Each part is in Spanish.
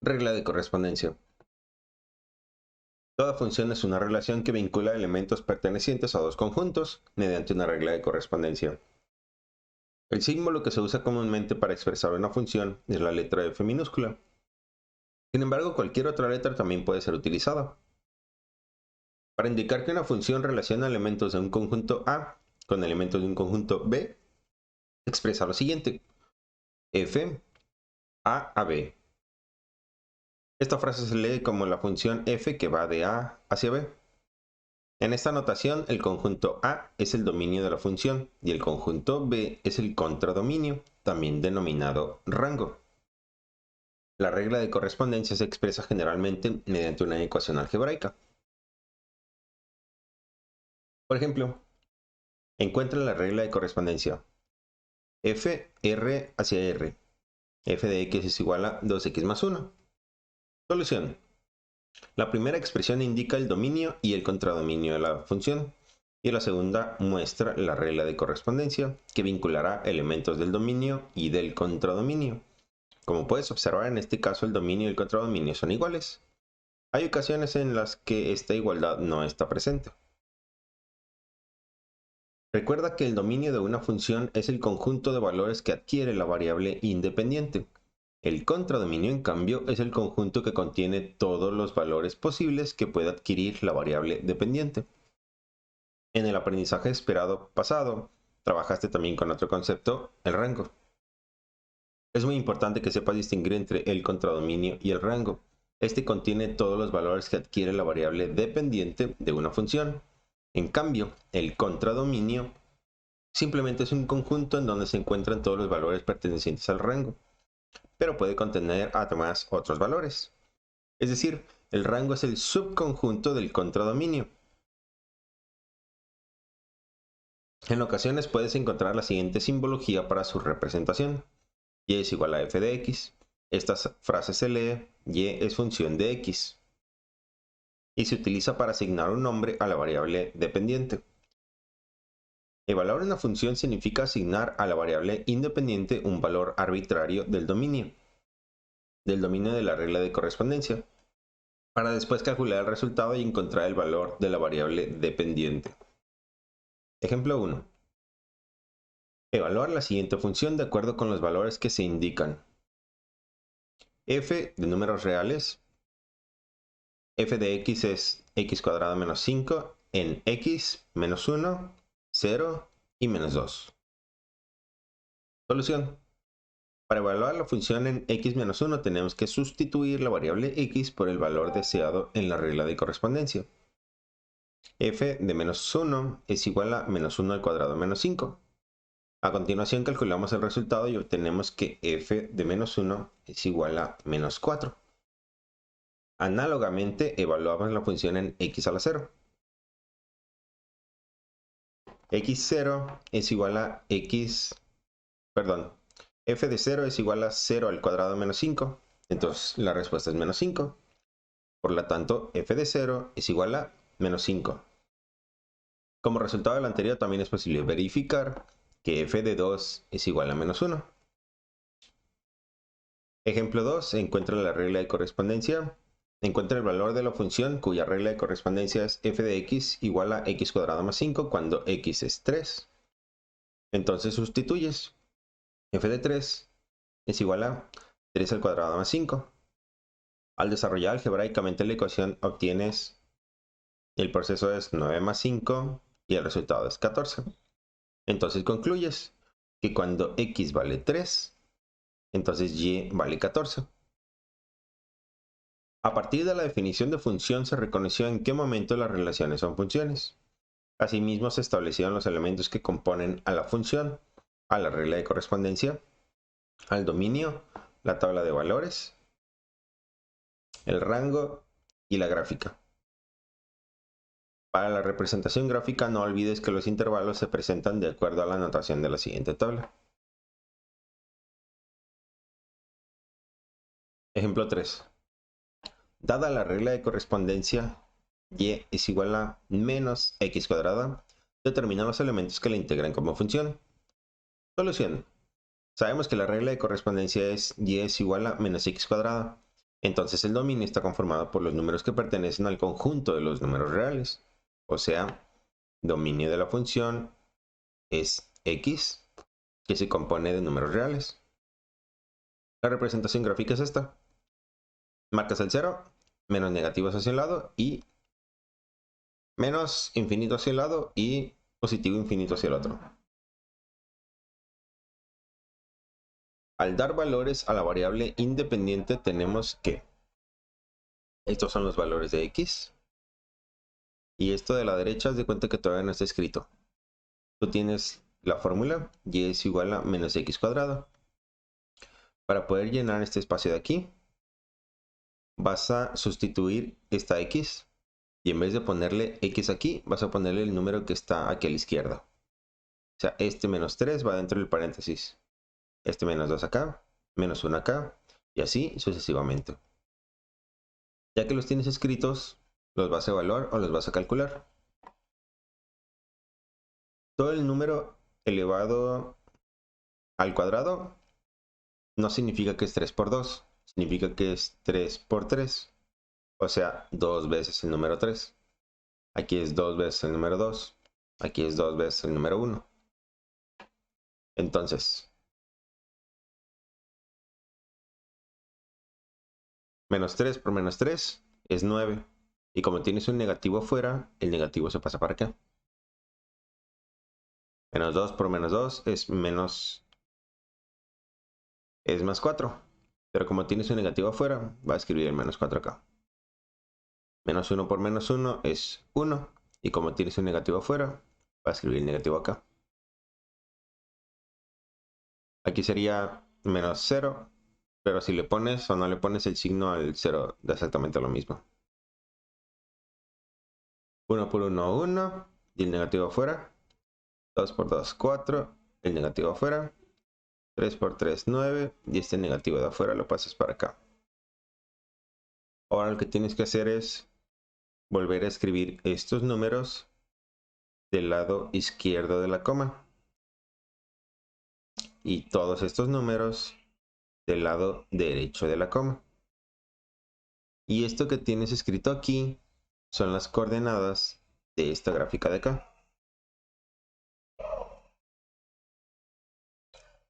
Regla de correspondencia. Toda función es una relación que vincula elementos pertenecientes a dos conjuntos mediante una regla de correspondencia. El símbolo que se usa comúnmente para expresar una función es la letra F minúscula. Sin embargo, cualquier otra letra también puede ser utilizada. Para indicar que una función relaciona elementos de un conjunto A con elementos de un conjunto B, se expresa lo siguiente: F A a B. Esta frase se lee como la función f que va de A hacia B. En esta notación, el conjunto A es el dominio de la función y el conjunto B es el contradominio, también denominado rango. La regla de correspondencia se expresa generalmente mediante una ecuación algebraica. Por ejemplo, encuentra la regla de correspondencia f r hacia r. F de x es igual a 2x más 1. Solución. La primera expresión indica el dominio y el contradominio de la función, y la segunda muestra la regla de correspondencia, que vinculará elementos del dominio y del contradominio. Como puedes observar, en este caso el dominio y el contradominio son iguales. Hay ocasiones en las que esta igualdad no está presente. Recuerda que el dominio de una función es el conjunto de valores que adquiere la variable independiente. El contradominio, en cambio, es el conjunto que contiene todos los valores posibles que puede adquirir la variable dependiente. En el aprendizaje esperado pasado, trabajaste también con otro concepto, el rango. Es muy importante que sepas distinguir entre el contradominio y el rango. Este contiene todos los valores que adquiere la variable dependiente de una función. En cambio, el contradominio simplemente es un conjunto en donde se encuentran todos los valores pertenecientes al rango, pero puede contener además otros valores. Es decir, el rango es el subconjunto del contradominio. En ocasiones puedes encontrar la siguiente simbología para su representación. Y es igual a f de x. Esta frase se lee y es función de x. Y se utiliza para asignar un nombre a la variable dependiente. Evaluar una función significa asignar a la variable independiente un valor arbitrario del dominio de la regla de correspondencia, para después calcular el resultado y encontrar el valor de la variable dependiente. Ejemplo 1. Evaluar la siguiente función de acuerdo con los valores que se indican. F de números reales. F de x es x cuadrado menos 5 en x menos 1, 0 y menos 2. Solución. Para evaluar la función en x menos 1 tenemos que sustituir la variable x por el valor deseado en la regla de correspondencia. F de menos 1 es igual a menos 1 al cuadrado menos 5. A continuación calculamos el resultado y obtenemos que f de menos 1 es igual a menos 4. Análogamente, evaluamos la función en x a la 0. x0 es igual a f de 0 es igual a 0 al cuadrado menos 5. Entonces la respuesta es menos 5. Por lo tanto, f de 0 es igual a menos 5. Como resultado del anterior, también es posible verificar que f de 2 es igual a menos 1. Ejemplo 2. Encuentra la regla de correspondencia. Encuentra el valor de la función cuya regla de correspondencia es f de x igual a x cuadrado más 5 cuando x es 3. Entonces sustituyes. F de 3 es igual a 3 al cuadrado más 5. Al desarrollar algebraicamente la ecuación obtienes el proceso es 9 más 5 y el resultado es 14. Entonces concluyes que cuando x vale 3, entonces y vale 14. A partir de la definición de función se reconoció en qué momento las relaciones son funciones. Asimismo se establecieron los elementos que componen a la función, a la regla de correspondencia, al dominio, la tabla de valores, el rango y la gráfica. Para la representación gráfica no olvides que los intervalos se presentan de acuerdo a la notación de la siguiente tabla. Ejemplo 3. Dada la regla de correspondencia y es igual a menos x cuadrada, determina los elementos que la integran como función. Solución. Sabemos que la regla de correspondencia es y es igual a menos x cuadrada. Entonces el dominio está conformado por los números que pertenecen al conjunto de los números reales. O sea, dominio de la función es x, que se compone de números reales. La representación gráfica es esta. Marcas el 0, menos negativos hacia un lado y menos infinito hacia el lado y positivo infinito hacia el otro. Al dar valores a la variable independiente tenemos que estos son los valores de x y esto de la derecha haz de cuenta que todavía no está escrito. Tú tienes la fórmula y es igual a menos x cuadrado. Para poder llenar este espacio de aquí vas a sustituir esta x y en vez de ponerle x aquí vas a ponerle el número que está aquí a la izquierda. O sea, este menos 3 va dentro del paréntesis. Este menos 2 acá, menos 1 acá, y así sucesivamente. Ya que los tienes escritos, los vas a evaluar o los vas a calcular. Todo el número elevado al cuadrado no significa que es 3 por 2, significa que es 3 por 3. O sea, 2 veces el número 3. Aquí es 2 veces el número 2. Aquí es 2 veces el número 1. Entonces, menos 3 por menos 3 es 9. Y como tienes un negativo afuera, el negativo se pasa para acá. Menos 2 por menos 2 es más 4. Pero como tienes un negativo afuera, va a escribir el menos 4 acá. Menos 1 por menos 1 es 1. Y como tienes un negativo afuera, va a escribir el negativo acá. Aquí sería menos 0. Pero si le pones o no le pones el signo al 0, da exactamente lo mismo. 1 por 1, 1. Y el negativo afuera. 2 por 2, 4. El negativo afuera. 3 por 3, 9. Y este negativo de afuera lo pasas para acá. Ahora lo que tienes que hacer es volver a escribir estos números del lado izquierdo de la coma. Y todos estos números del lado derecho de la coma. Y esto que tienes escrito aquí son las coordenadas de esta gráfica de acá.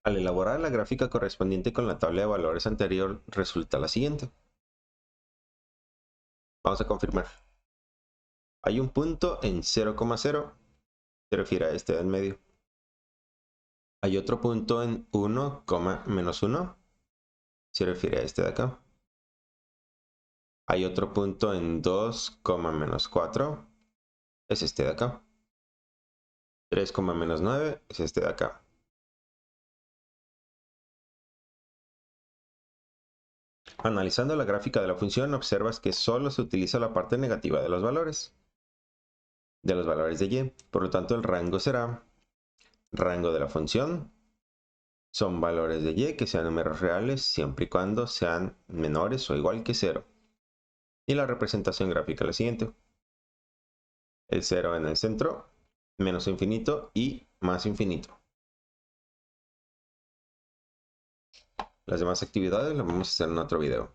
Al elaborar la gráfica correspondiente con la tabla de valores anterior, resulta la siguiente. Vamos a confirmar. Hay un punto en 0,0, se refiere a este de en medio. Hay otro punto en 1, menos 1, se refiere a este de acá. Hay otro punto en 2, menos 4, es este de acá. 3, menos 9 es este de acá. Analizando la gráfica de la función, observas que solo se utiliza la parte negativa de los valores de y. Por lo tanto, el rango será rango de la función. Son valores de y que sean números reales siempre y cuando sean menores o igual que 0. Y la representación gráfica es la siguiente. El 0 en el centro, menos infinito y más infinito. Las demás actividades las vamos a hacer en otro video.